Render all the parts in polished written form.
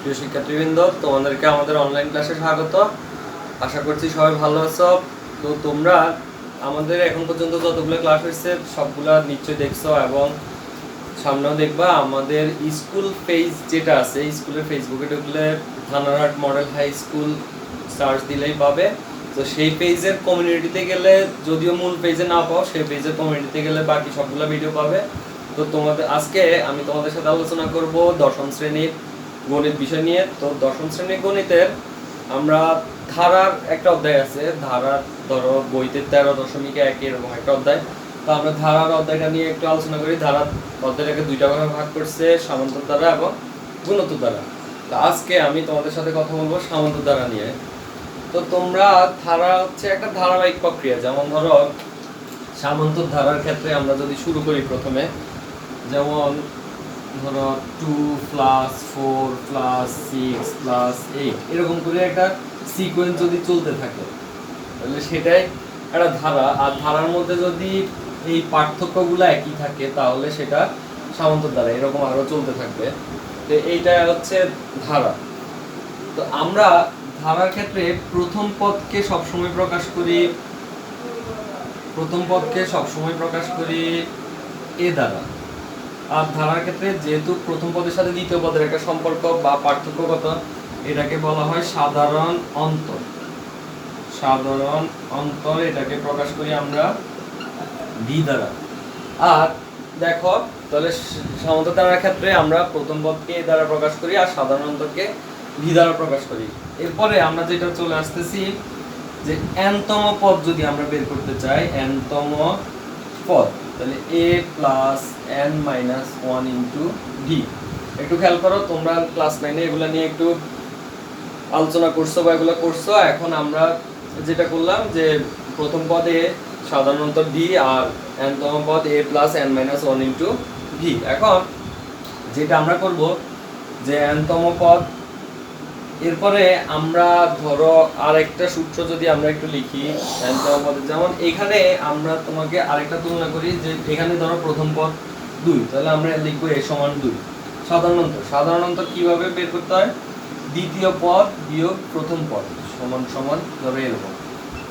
প্রিয় শিক্ষার্থীবৃন্দ, তোমাদেরকে আমাদের অনলাইন ক্লাসে স্বাগত। আশা করছি সবাই ভালো আছো। তো তোমরা আমাদের এখন পর্যন্ত যতগুলো ক্লাস হয়েছে সবগুলা নিশ্চয়ই দেখছো এবং সামনেও দেখবা। আমাদের স্কুল পেজ যেটা আছে, স্কুলের ফেসবুকে ঢুকলে ধানারহাট মডেল হাই স্কুল সার্চ দিলেই পাবে। তো সেই পেজের কমিউনিটিতে গেলে, যদিও মূল পেজে না পাও, সেই পেজের কমিউনিটিতে গেলে বাকি সবগুলো ভিডিও পাবে। তো আজকে আমি তোমাদের সাথে আলোচনা করব দশম শ্রেণীর গণিত বিষয় নিয়ে। তো দশম শ্রেণীর গণিতের আমরা ধারার একটা অধ্যায় আছে, ধারার ধরো বইতে 13.1 এরকম একটা অধ্যায়। তো আমরা ধারার অধ্যায়টা নিয়ে একটু আলোচনা করি। ধারার অধ্যায়টাকে দুইটা ভাগে ভাগ করছে, সামান্তর দ্বারা এবং গুণোত্তর দ্বারা। তো আজকে আমি তোমাদের সাথে কথা বলবো সামান্তর দ্বারা নিয়ে। তো তোমরা ধারা হচ্ছে একটা ধারাবাহিক প্রক্রিয়া। যেমন ধরো সামান্তর ধারার ক্ষেত্রে আমরা যদি শুরু করি প্রথমে, যেমন ধরো 2+4+6+8 এরকম করে একটা সিকোয়েন্স যদি চলতে থাকে তাহলে সেটাই একটা ধারা। আর ধারার মধ্যে যদি এই পার্থক্যগুলো একই থাকে তাহলে সেটা সামান্তর ধারা। এরকম আরো চলতে থাকবে। তো এইটা হচ্ছে ধারা। তো আমরা ধারার ক্ষেত্রে প্রথম পদকে সবসময় প্রকাশ করি এ দ্বারা। আর ধারার ক্ষেত্রে যেহেতু প্রথম পদের সাথে দ্বিতীয় পদের একটা সম্পর্ক বা পার্থক্যগত, এটাকে বলা হয় সাধারণ অন্তর। এটাকে প্রকাশ করি আমরা ভি দ্বারা। আর দেখো তাহলে সামান্তর ধারার ক্ষেত্রে আমরা প্রথম পদকে এ দ্বারা প্রকাশ করি আর সাধারণ অন্তরকে ভি দ্বারা প্রকাশ করি। এরপরে আমরা যেটা চলে আসতেছি যে n-তম পদ যদি আমরা বের করতে চাই, n-তম পদ, তাহলে a plus n minus 1 into D. একটু খেয়াল করো, তোমরা ক্লাস 9-এ এগুলো নিয়ে একটু আলোচনা করছো বা এগুলো করছো। এখন আমরা যেটা করলাম যে প্রথম পদে সাধারণ অন্তর ডি আর n-তম পদ a plus n minus 1 into D. এখন যেটা আমরা করব যে n-তম পদ, এরপরে আমরা ধরো আরেকটা সূত্র যদি আমরা একটু লিখি n-তম পদে, যেমন এখানে আমরা তোমাকে আরেকটা তুলনা করি যে এখানে ধরো প্রথম পদ 2, তাহলে আমরা লিখবো a সমান 2। সাধারণ অন্তর কিভাবে বের করতে হয়? দ্বিতীয় পদ বিয়োগ প্রথম পদ সমান সমান ধরো এরকম।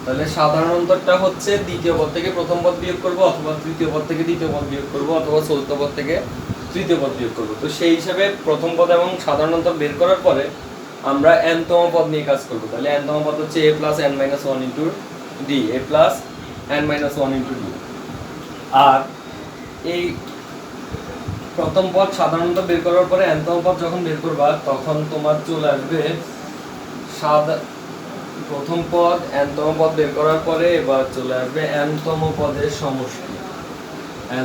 তাহলে সাধারণ অন্তরটা হচ্ছে দ্বিতীয় পদ থেকে প্রথম পদ বিয়োগ করব, অথবা তৃতীয় পদ থেকে দ্বিতীয় পদ বিয়োগ করব, অথবা চতুর্থ পদ থেকে তৃতীয় পদ বিয়োগ করব। তো সেই হিসাবে প্রথম পদ এবং সাধারণ অন্তর বের করার পরে আমরা n-তম পদ নিয়ে কাজ করব। তাহলে n-তম পদ হচ্ছে a plus n minus 1 into D, a plus n minus 1 into D. আর এই প্রথম পদ সাধারণত বের করার পরে n-তম পদ যখন বের করবা তখন তোমার চলে আসবে প্রথম পদ n-তম পদ বের করার পরে এবার চলে আসবে n-তম পদের সমষ্টি।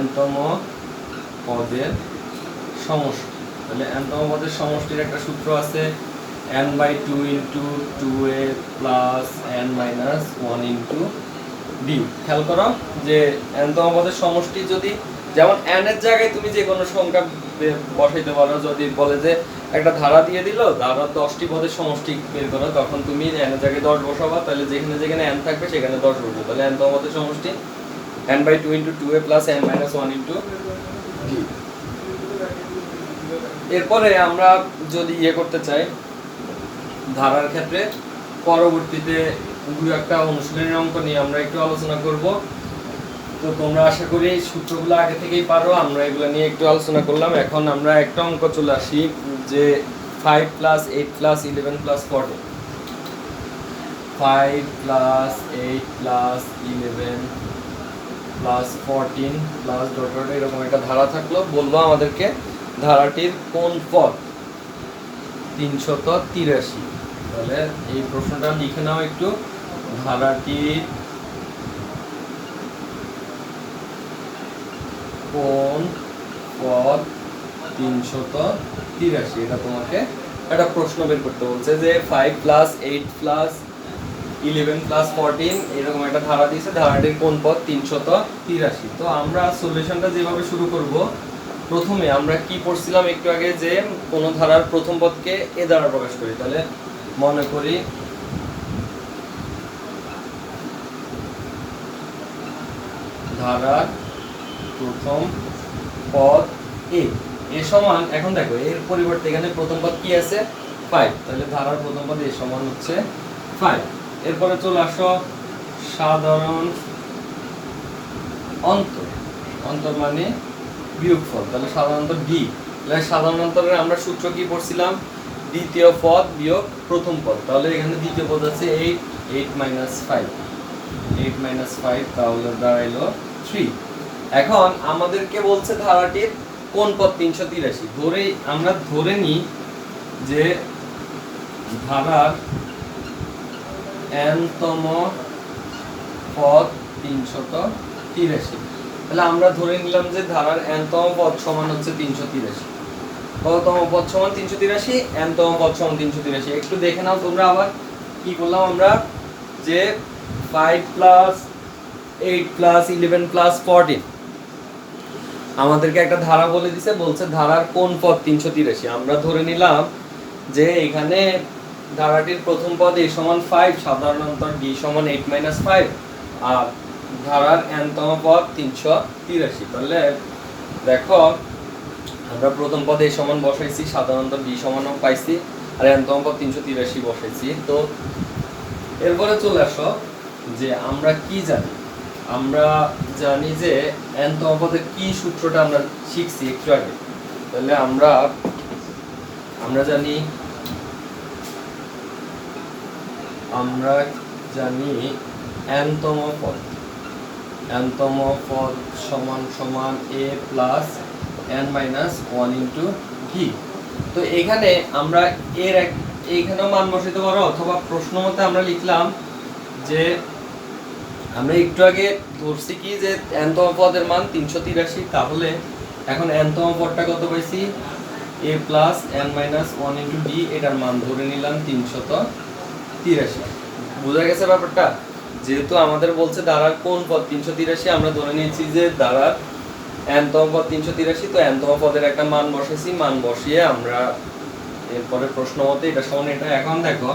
n-তম পদের সমষ্টি, তাহলে n-তম পদের সমষ্টির একটা সূত্র আছে n/2 into 2a plus n minus 1 into D. খেয়াল করো যে n-তম পদের সমষ্টি যদি, যেমন n এর জায়গায় তুমি যে কোনো সংখ্যা বসাইতে পারো। যদি বলে যে একটা ধারা দিয়ে দিল, ধারা 10টি পদের সমষ্টি বের করো, তখন তুমি n এর জায়গায় 10 বসাবা। তাহলে যেখানে যেখানে n থাকবে সেখানে 10 বসবে। তাহলে n-তম পদের সমষ্টি n/2 into 2a plus n minus 1 into D. এরপরে আমরা যদি করতে চাই ধারার ক্ষেত্রে, পরবর্তীতে দু একটা অনুশীলনের অঙ্ক নিয়ে আমরা একটু আলোচনা করব। তো তোমরা আশা করি সূত্রগুলো আগে থেকেই পারো। আমরা এগুলো নিয়ে একটু আলোচনা করলাম। এখন আমরা একটা অঙ্ক চলে আসি যে 5 plus 8 plus 11 plus 14, 5 plus 8 plus 11 plus 14 plus dot dot এরকম একটা ধারা থাকলো। বলবো আমাদেরকে ধারাটির কোন পদ 383। তাহলে এই প্রশ্নটা লিখে নাও একটু, ধারাটির কোন পদ 383। এটা তোমাকে একটা প্রশ্ন বের করতে বলছে যে 5 প্লাস 8 প্লাস 11 প্লাস 14 এরকম একটা ধারা দিয়েছে, ধারাটির কোন পদ 383। তো আমরা সলিউশনটা যেভাবে শুরু করব, প্রথমে আমরা কি পড়ছিলাম একটু আগে যে কোন ধারার প্রথম পদকে এ দ্বারা প্রকাশ করি। তাহলে মনে করি ধারার প্রথম পদ এ সমান, এখন দেখো এর পরিবর্তে এখানে প্রথম পদ কি আছে 5, তাহলে ধারার প্রথম পদ a সমান হচ্ছে 5। এরপরে চলে আসো সাধারণ অন্তর, অন্তর মানে বিয়োগফল, তাহলে সাধারণ অন্তর d। তাহলে সাধারণ অন্তরের আমরা সূত্র কি পড়ছিলাম, দ্বিতীয় পদ বিয়োগ প্রথম পদ, তাহলে এখানে দ্বিতীয় পদ আছে 8, 8 - 5, 8 - 5 তাহলে দাঁড়াইলো 3। এখন আমাদেরকে বলছে ধারাটির কোন পদ 383, আমরা ধরে নিই যে ধারার n তম পদ 383, তাহলে আমরা ধরে নিলাম যে ধারার n তম পদ সমান হচ্ছে 383। কততম পদ সমান 383, n তম পদ সমান 383। একটু দেখে নাও তোমরা, আবার কি করলাম আমরা, যে 5 + 8 + 11 + 14 আমাদেরকে একটা ধারা বলে দিছে, বলছে ধারার কোন পদ 383। আমরা ধরে নিলাম যে এখানে ধারাটির প্রথম পদ a সমান 5, সাধারণ অন্তর d সমান 8 - 5, আর ধারার n তম পদ 383। তাহলে দেখো আমরা প্রথম পদে a সমান বসাইছি, সাধারণ অন্তর d সমানও পাইছি, আর n তম পদ 383 বসাইছি। তো এরপরে চলে আসো যে আমরা কি জানি, আমরা জানি যে n তম পদের কি সূত্রটা আমরা শিখছি একটু আগে। তাহলে আমরা জানি n তম পদ সমান সমান a plus n minus 1 into d। তো এখানে আমরা এইখানেও মান বসাইতে পারো, অথবা প্রশ্ন মতে আমরা লিখলাম যে আমরা একটু আগে ধরছি কি যে n তম পদের মান 383, তাহলে এখন n তম পদটা কত পাইছি, a plus n minus 1 into d, এটার মান ধরে নিলাম 383। বুঝা গেছে ব্যাপারটা? যেহেতু আমাদের বলছে ধারার কোন পদ 383, আমরা ধরে নিয়েছি যে ধারার n তম পদ 383, তো n তম পদের একটা মান বসাইছি, মান বসিয়ে আমরা এরপরে প্রশ্ন মতে এটা সমান এটা। এখন দেখো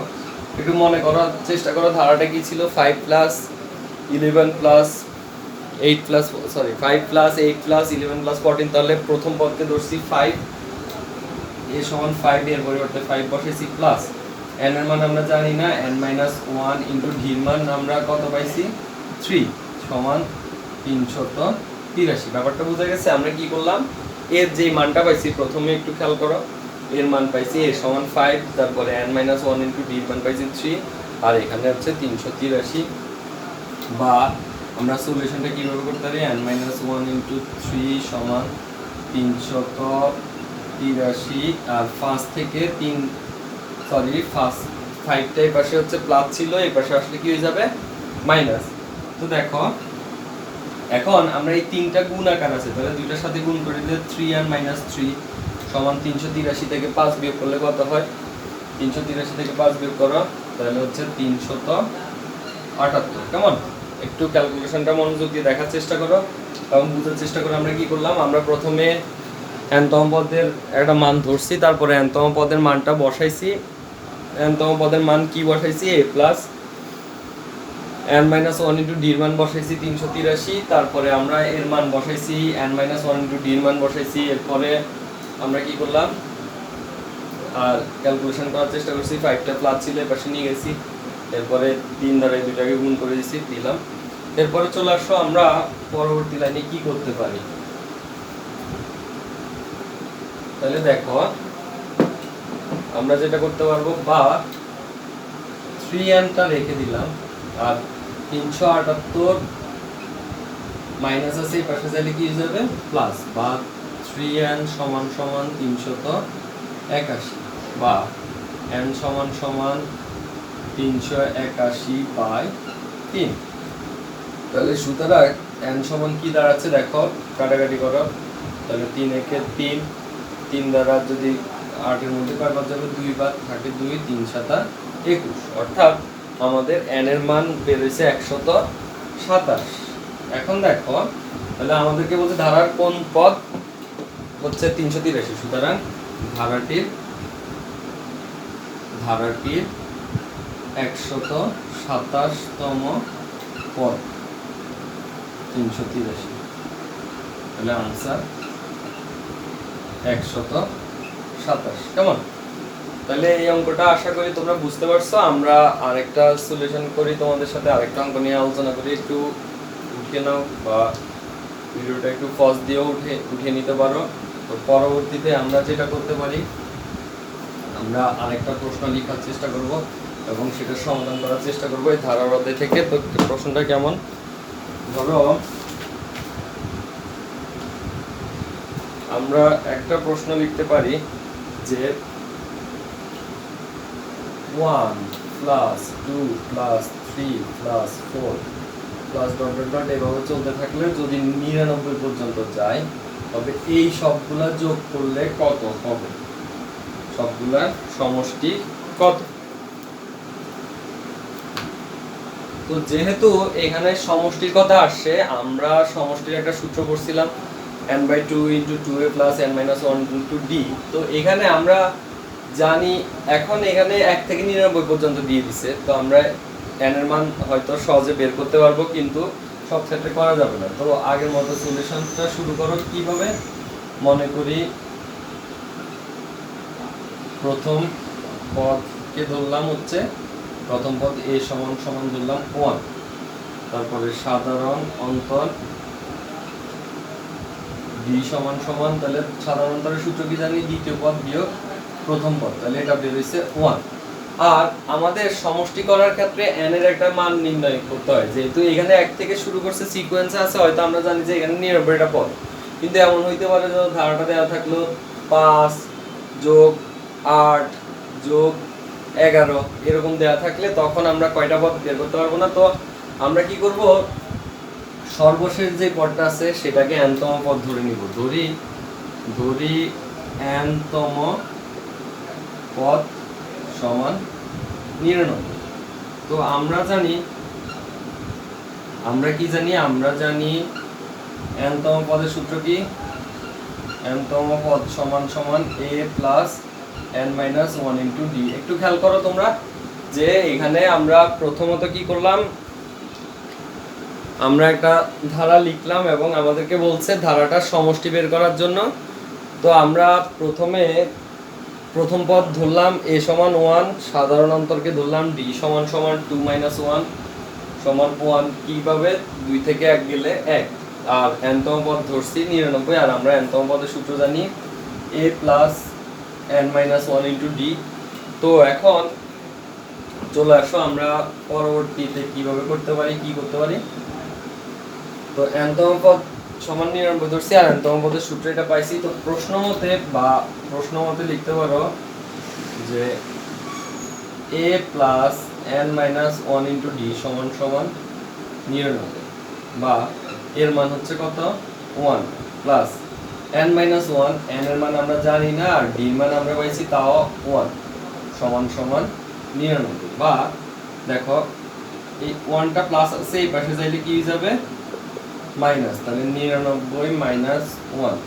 একটু মনে করার চেষ্টা করো, ধারাটা কি ছিল, 5 + 11 + 8 + 11 + 14, তাহলে প্রথম পদকে ধরছি 5, a সমান 5, এর পরিবর্তে 5 বসাইছি, প্লাস n এর মান আমরা জানি না, n - 1 ইন্টু d এর মান আমরা কত পাইছি, 3 সমান 383। ব্যাপারটা বোঝা গেছে? আমরা কি করলাম, এর যে মানটা পাইছি প্রথমে একটু খেয়াল করো, এর মান পাইছি a সমান 5, তারপরে n - 1 ইন্টু d এর মান পাইছি 3, আর এখানে হচ্ছে 383। বা আমরা সলিউশনটা কিভাবে করতে পারি, n - 1 ইন্টু 3 সমান 383, আর 5 থেকে 5টা এই পাশে হচ্ছে প্লাস ছিল, এই পাশে আসলে কি হয়ে যাবে, মাইনাস। তো দেখো এখন আমরা এই তিনটা গুণ আকার আছে, তাহলে দুইটার সাথে গুণ করে দিলে 3 - 3 সমান 383 থেকে 5 বিয়োগ করলে কত হয়, 383 থেকে 5 বিয়োগ করো তাহলে হচ্ছে 378। কেমন? একটু ক্যালকুলেশনটা মনোযোগ দিয়ে দেখার চেষ্টা করো এবং বুঝার চেষ্টা করো। আমরা কি করলাম, আমরা প্রথমে n তম পদের একটা মান ধরছি, তারপরে n তম পদের মানটা বসাইছি। n তম পদের মান কি বসাইছি, a plus n - 1 into d এর মান বসাইছি 383, তারপরে আমরা এর মান বসাইছি, n - 1 ইন্টু d এর মান বসাইছি। এরপরে আমরা কি করলাম, আর ক্যালকুলেশন করার চেষ্টা করছি, 5টা প্লাস ছিল এই পাশে নিয়ে গেছি, এরপরে 3 দ্বারা এই দুটাকে গুণ করে দিলাম। এরপরে চলে আসো আমরা পরবর্তী লাইনে কি করতে পারি। তাহলে দেখো আমরা যেটা করতে পারবো, বা 3n টা রেখে দিলাম, আর 378 মাইনাস আছে এই পাশে যাইলে কি হয়ে যাবে, প্লাস, বা 3n সমান সমান 381, বা n সমান সমান 381/3। তাহলে সুতরাং n সমান কি দাঁড়াচ্ছে, দেখো কাটাকাটি করো, তাহলে 3 একে 3, 3 দ্বারা যদি 8 এর মধ্যে কয়বার যাবে, 2 বার, থাকে 2, 3 × 7 = 21, অর্থাৎ আমাদের n এর মান বের হয়েছে 127। এখন দেখো তাহলে আমাদেরকে বলছে ধারার কোন পদ হচ্ছে 383, সুতরাং ধারাটির 127তম পদ 383, তাহলে আনসার 127। কেমন? তাহলে এই অঙ্কটা আশা করি তোমরা বুঝতে পারছো। আমরা আরেকটা সলিউশন করি, তোমাদের সাথে আরেকটা অঙ্ক নিয়ে আলোচনা করি। একটু উঠিয়ে নাও বা ভিডিওটা একটু পজ দিয়েও উঠিয়ে নিতে পারো। তো পরবর্তীতে আমরা যেটা করতে পারি, আমরা আরেকটা প্রশ্ন লেখার চেষ্টা করব এবং সেটার সমাধান করার চেষ্টা করব এই ধারার অধ্যায় থেকে। তো প্রশ্নটা কেমন, ধরো আমরা একটা প্রশ্ন লিখতে পারি যে 1 plus 2 plus 3 plus 4 plus dot dot dot এভাবে চলতে থাকলে যদি 99 পর্যন্ত যায় তবে এই সবগুলা যোগ করলে কত হবে, সবগুলার সমষ্টি কত। তো যেহেতু এখানে সমষ্টির কথা আসছে, আমরা সমষ্টির একটা সূত্র পড়ছিলাম n/2 × 2a + n-1 × d। তো এখানে আমরা জানি, এখন এখানে 1 থেকে 99 পর্যন্ত দিয়ে দিছে, তো আমরা n এর মান হয়তো সহজে বের করতে পারবো, কিন্তু সব ক্ষেত্রে করা যাবে না। তো আগের মতো সলিউশনটা শুরু করো। কিভাবে, মনে করি প্রথম পদকে ধরলাম হচ্ছে, প্রথম পদ a সমান ধরলাম 1, তারপরে সাধারণ অন্তর d সমান, তাহলে সাধারণ অন্তরের সূত্র কি জানি, দ্বিতীয় পদ বিয়োগ প্রথম পদ, তাহলে এটা বের হইছে 1। আর আমাদের সমষ্টি করার ক্ষেত্রে n এর একটা মান নির্ণয় করতে হয়। যেহেতু এখানে 1 থেকে শুরু করছে, সিকোয়েন্সে আছে, হয়তো আমরা জানি যে এখানে 99টা পদ, কিন্তু এমন হইতে পারে যে ধারাটা দেওয়া থাকলো 5 যোগ 8 যোগ 11 এরকম দেওয়া থাকলে তখন আমরা কয়টা পদ বের করতে পারবো না। তো আমরা কি করব, সর্বশেষ যে পদটা আছে সেটাকে n তম পদ ধরে নিব। ধরি n তম পদ সমান 99। তো আমরা জানি n-তম পদের সূত্র কি, n-তম পদ সমান a প্লাস n-1 × d। একটু খেয়াল করো তোমরা যে এখানে আমরা প্রথমত কি করলাম, আমরা একটা ধারা লিখলাম এবং আমাদেরকে বলছে ধারাটার সমষ্টি বের করার জন্য। তো আমরা প্রথম পদ ধরলাম a সমান 1, সাধারণ অন্তরকে ধরলাম d সমান 2 - 1 সমান 1। কিভাবে, 2 থেকে 1 গেলে 1। আর n-তম পদ ধরছি 99, আর আমরা n-তম পদের সূত্র জানি a প্লাস n-1 × d। তো এখন চলে আসো আমরা পরবর্তীতে কিভাবে করতে পারি, কি করতে পারি। তো n-তম পদ সমান 99 ধরছি, আর n-তম পদের সূত্র এটা পাইছি। তো প্রশ্ন মতে লিখতে পারো যে a প্লাস n-1 × d সমান 99, বা এর মান হচ্ছে কত, 1 প্লাস n-1, n এর মান আমরা জানি না আর d এর মান আমরা পাইছি তাও 1 সমান 99। বা দেখো এই 1টা প্লাস আছে, এই পাশে যাইলে কি হয়ে যাবে, মাইনাস, তাহলে 99 - 1।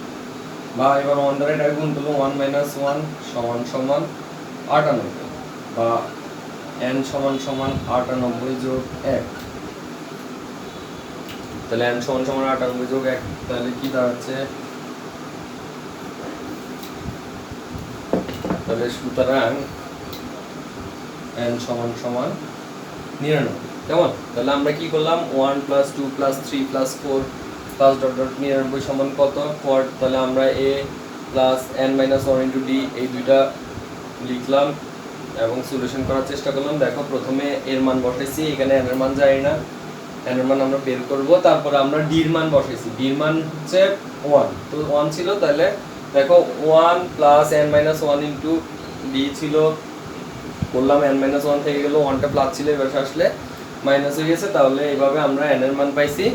বা এবার 1 দ্বারা এটা গুণ করলে 1 - 1 সমান 98, বা n সমান 98 যোগ 1, তাহলে n সমান 98 যোগ 1, তাহলে কি দাঁড়াচ্ছে, তাহলে সুতরাং n সমান 99। কেমন, তাহলে আমরা কি করলাম, 1 + 2 + 3 + 4 প্লাস ডট ডট 99 সমান কত 4। তাহলে আমরা a প্লাস n-1 × d এই দুইটা লিখলাম এবং সলিউশন করার চেষ্টা করলাম। দেখো প্রথমে এর মান বসাইছি, এখানে n এর মান জানি না, n এর মান আমরা বের করব। তারপর আমরা d এর মান বসাইছি, d এর মান হচ্ছে 1, তো 1 ছিল। তাহলে দেখো 1 প্লাস n-1 × d ছিল, বললাম n-1 থেকে গেল, 1টা প্লাস ছিল, এবার আসলে মাইনাস হয়ে গেছে। তাহলে এইভাবে আমরা n এর মান পাইছি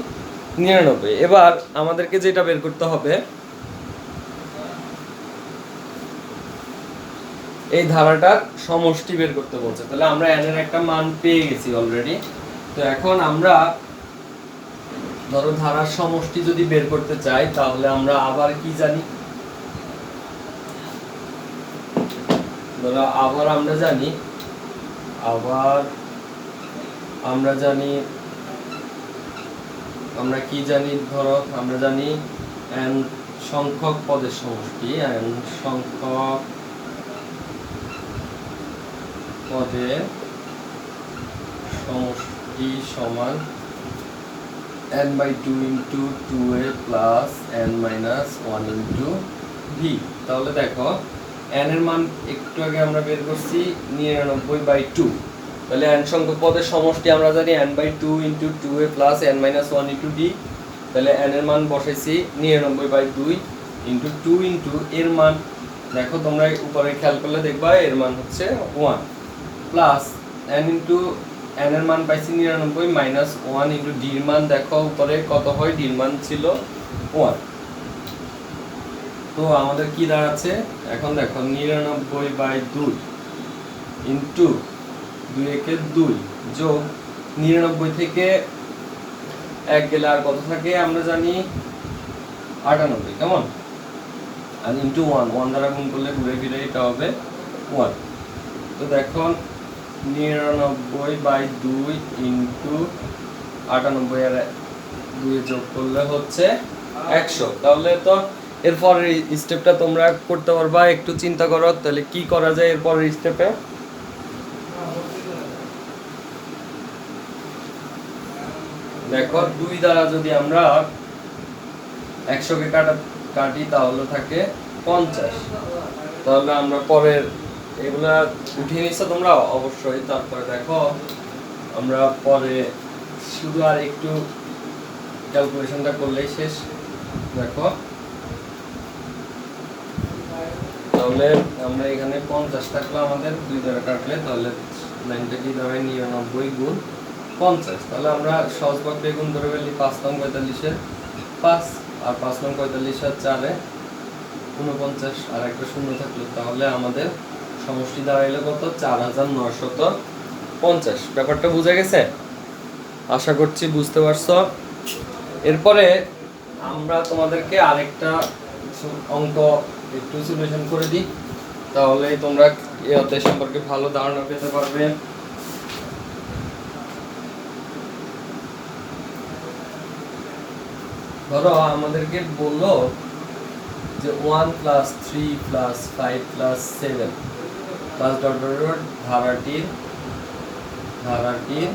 99। এবার আমাদেরকে যেটা বের করতে হবে, এই ধারাটার সমষ্টি বের করতে বলছে। তাহলে আমরা n এর একটা মান পেয়ে গেছি অলরেডি। তো এখন আমরা ধরো ধারার সমষ্টি যদি বের করতে চাই, তাহলে আমরা আবার কি জানি, ধরো আবার আমরা জানি আমরা কি জানি, ধরো আমরা জানি n সংখ্যক পদের সমষ্টি, n সংখ্যক পদের সমষ্টি সমান n/2 into 2a plus n-1 into v। তাহলে দেখো n এর মান একটু আগে আমরা বের করছি 99/2। তাহলে n সংখ্যক পদের সমষ্টি আমরা জানি n/2 into 2a plus n-1 into d। তাহলে n এর মান বসাইছি 99/2 ইন্টু 2 ইন্টু এর মান দেখো তোমরা উপরে খেয়াল করলে দেখবা এর মান হচ্ছে 1 প্লাস n ইন্টু n এর মান পাইছি 99 মাইনাস 1 ইন্টু d এর মান দেখো উপরে কত হয়, d এর মান ছিল 1। তো আমাদের কি দাঁড়াচ্ছে এখন দেখো 99/2 ইন্টু 2 একে 2 যোগ 99 থেকে 1 গেলে আর কত থাকে আমরা জানি 98, কেমন, আর ইন্টু 1 দ্বারা গুণ করলে ঘুরে ফিরে এটা হবে 1। তো দেখো 99/2 ইন্টু 98 আর 2 যোগ করলে হচ্ছে 100। তাহলে তো এরপরের স্টেপটা তোমরা করতে পারবা, একটু চিন্তা করো তাহলে কি করা যায় এরপরের স্টেপে। দেখো 2 দ্বারা যদি আমরা 100 কে কাটি তাহলে থাকে 50। তাহলে আমরা পরের এগুলা উঠিয়ে নিচ্ছ তোমরা অবশ্যই। তারপরে দেখো আমরা পরে শুধু আর একটু ক্যালকুলেশনটা করলেই শেষ। দেখো তাহলে আমরা এখানে 50 থাকলো আমাদের 2 দ্বারা কাটলে, তাহলে লাইনটা কি দাঁড়ায় 99 গুণ 50। তাহলে আমরা সহজ ভাবে গুণ করে ফেলি 5 নং 45 এর 5 আর 5 নং 45 আর 4 এ 49 আর একটা শূন্য থাকলো, তাহলে আমাদের সমষ্টি দাঁড়াইলো কত 4950। ব্যাপারটা বুঝা গেছে, আশা করছি বুঝতে পারছো। এরপরে আমরা তোমাদেরকে আরেকটা অঙ্ক একটু সলিউশন করে দিই, তাহলে তোমরা এই অধ্যায় সম্পর্কে ভালো ধারণা পেতে পারবে। ধরো আমাদেরকে বললো যে 1 plus 3 plus 5 plus 7 plus dot dot dot ধারাটির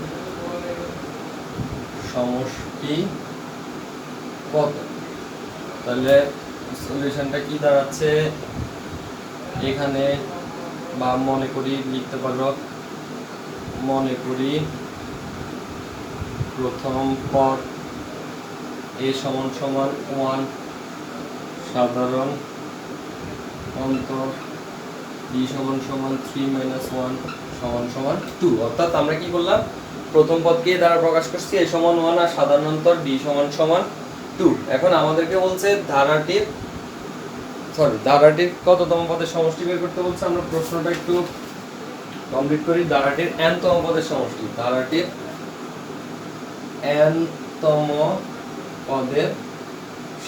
সমষ্টি কত। তাহলে সলিউশনটা কি দাঁড়াচ্ছে এখানে, বা মনে করি লিখতে পারো, মনে করি প্রথম পদ a সমান সমান 1 সাধারণ অন্তর b সমান সমান 3 - 1 সমান সমান 2। অর্থাৎ আমরা কি করলাম, প্রথম পদকে দ্বারা প্রকাশ করছি a সমান 1 আর সাধারণ অন্তর b সমান সমান 2। এখন আমাদেরকে বলছে ধারাটির কততম পদের সমষ্টি বের করতে বলছে। আমরা প্রশ্নটা একটু কমপ্লিট করি। ধারাটির n তম পদের সমষ্টি, ধারাটির n তম পদের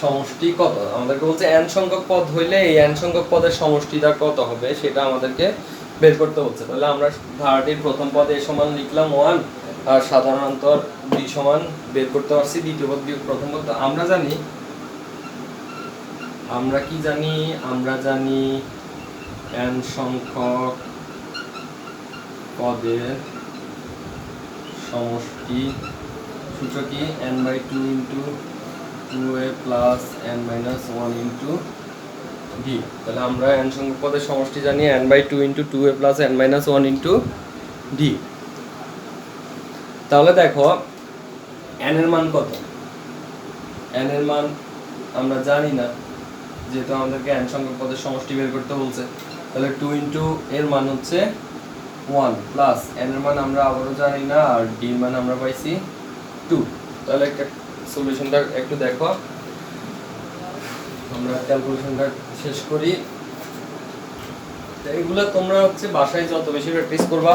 সমষ্টি কত। আমাদেরকে বলছে n সংখ্যক পদ হইলে এই n সংখ্যক পদের সমষ্টিটা কত হবে সেটা আমাদেরকে বের করতে বলছে। তাহলে আমরা ধারাটির প্রথম পদ a সমান লিখলাম 1 আর সাধারণ অন্তর b সমান বের করতে পারছি, দ্বিতীয় পদ বিয়োগ প্রথম পদ। আমরা জানি n সংখ্যক পদের সমষ্টি সূত্র কি n/2 into 2a plus n-1 into d। তাহলে আমরা n সংখ্যক পদের সমষ্টি জানি n/2 into 2a plus n-1 into d। তাহলে দেখো n এর মান কত, n এর মান আমরা জানি না, যেহেতু আমাদেরকে n সংখ্যক পদের সমষ্টি বের করতে বলছে। তাহলে 2 ইন্টু এর মান হচ্ছে 1 প্লাস n এর মান আমরা আবারও জানি না, আর d এর মান আমরা পাইছি 2। তাহলে একটা সলিউশনটা একটু দেখো, আমরা ক্যালকুলেশনটা শেষ করি। এগুলো তোমরা বাসায় যত বেশি প্র্যাকটিস করবা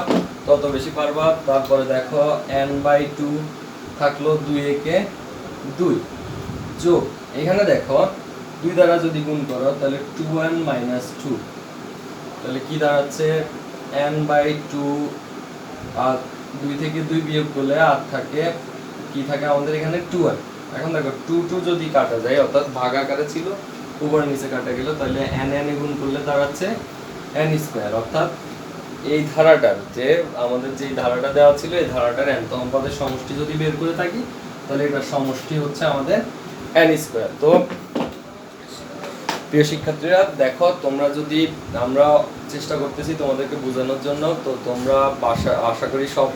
তত বেশি পারবা। তারপরে দেখো n/2 থাকলো 2 একে 2 যোগ এখানে দেখো 2 দ্বারা যদি গুণ করো তাহলে 2n - 2, তাহলে কি দাঁড়াচ্ছে n/2 আর 2 থেকে 2 বিয়োগ করলে আর থাকে কি থাকে আমাদের এখানে 2n। এখন দেখো 2 যদি কাটা যায়, অর্থাৎ ভাগ আকারে ছিল উপরে নিচে কাটা গেল, তাহলে n গুণ করলে দাঁড়াচ্ছে n স্কয়ার, অর্থাৎ এই ধারাটার যে আমাদের যে ধারাটা দেওয়া ছিল এই ধারাটার nতম পদের সমষ্টি যদি বের করে থাকি তাহলে এটার সমষ্টি হচ্ছে আমাদের n স্কয়ার। তো প্রিয় শিক্ষার্থীরা দেখো, তোমরা যদি, আমরা চেষ্টা করতেছি তোমাদেরকে বোঝানোর জন্য, তো তোমরা আশা করি সব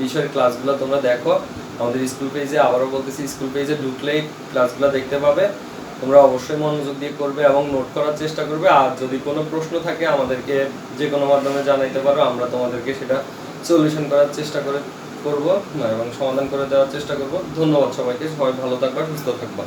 বিষয়ের ক্লাসগুলো তোমরা দেখো আমাদের স্কুল পেজে। আবারও বলতেছি, স্কুল পেজে ঢুকলেই ক্লাসগুলো দেখতে পাবে। তোমরা অবশ্যই মনোযোগ দিয়ে করবে এবং নোট করার চেষ্টা করবে। আর যদি কোনো প্রশ্ন থাকে আমাদেরকে যে কোনো মাধ্যমে জানাইতে পারো, আমরা তোমাদেরকে সেটা সলিউশন করার চেষ্টা করব এবং সমাধান করে দেওয়ার চেষ্টা করব। ধন্যবাদ সবাইকে, সবাই ভালো থাকবা, সুস্থ থাকবা।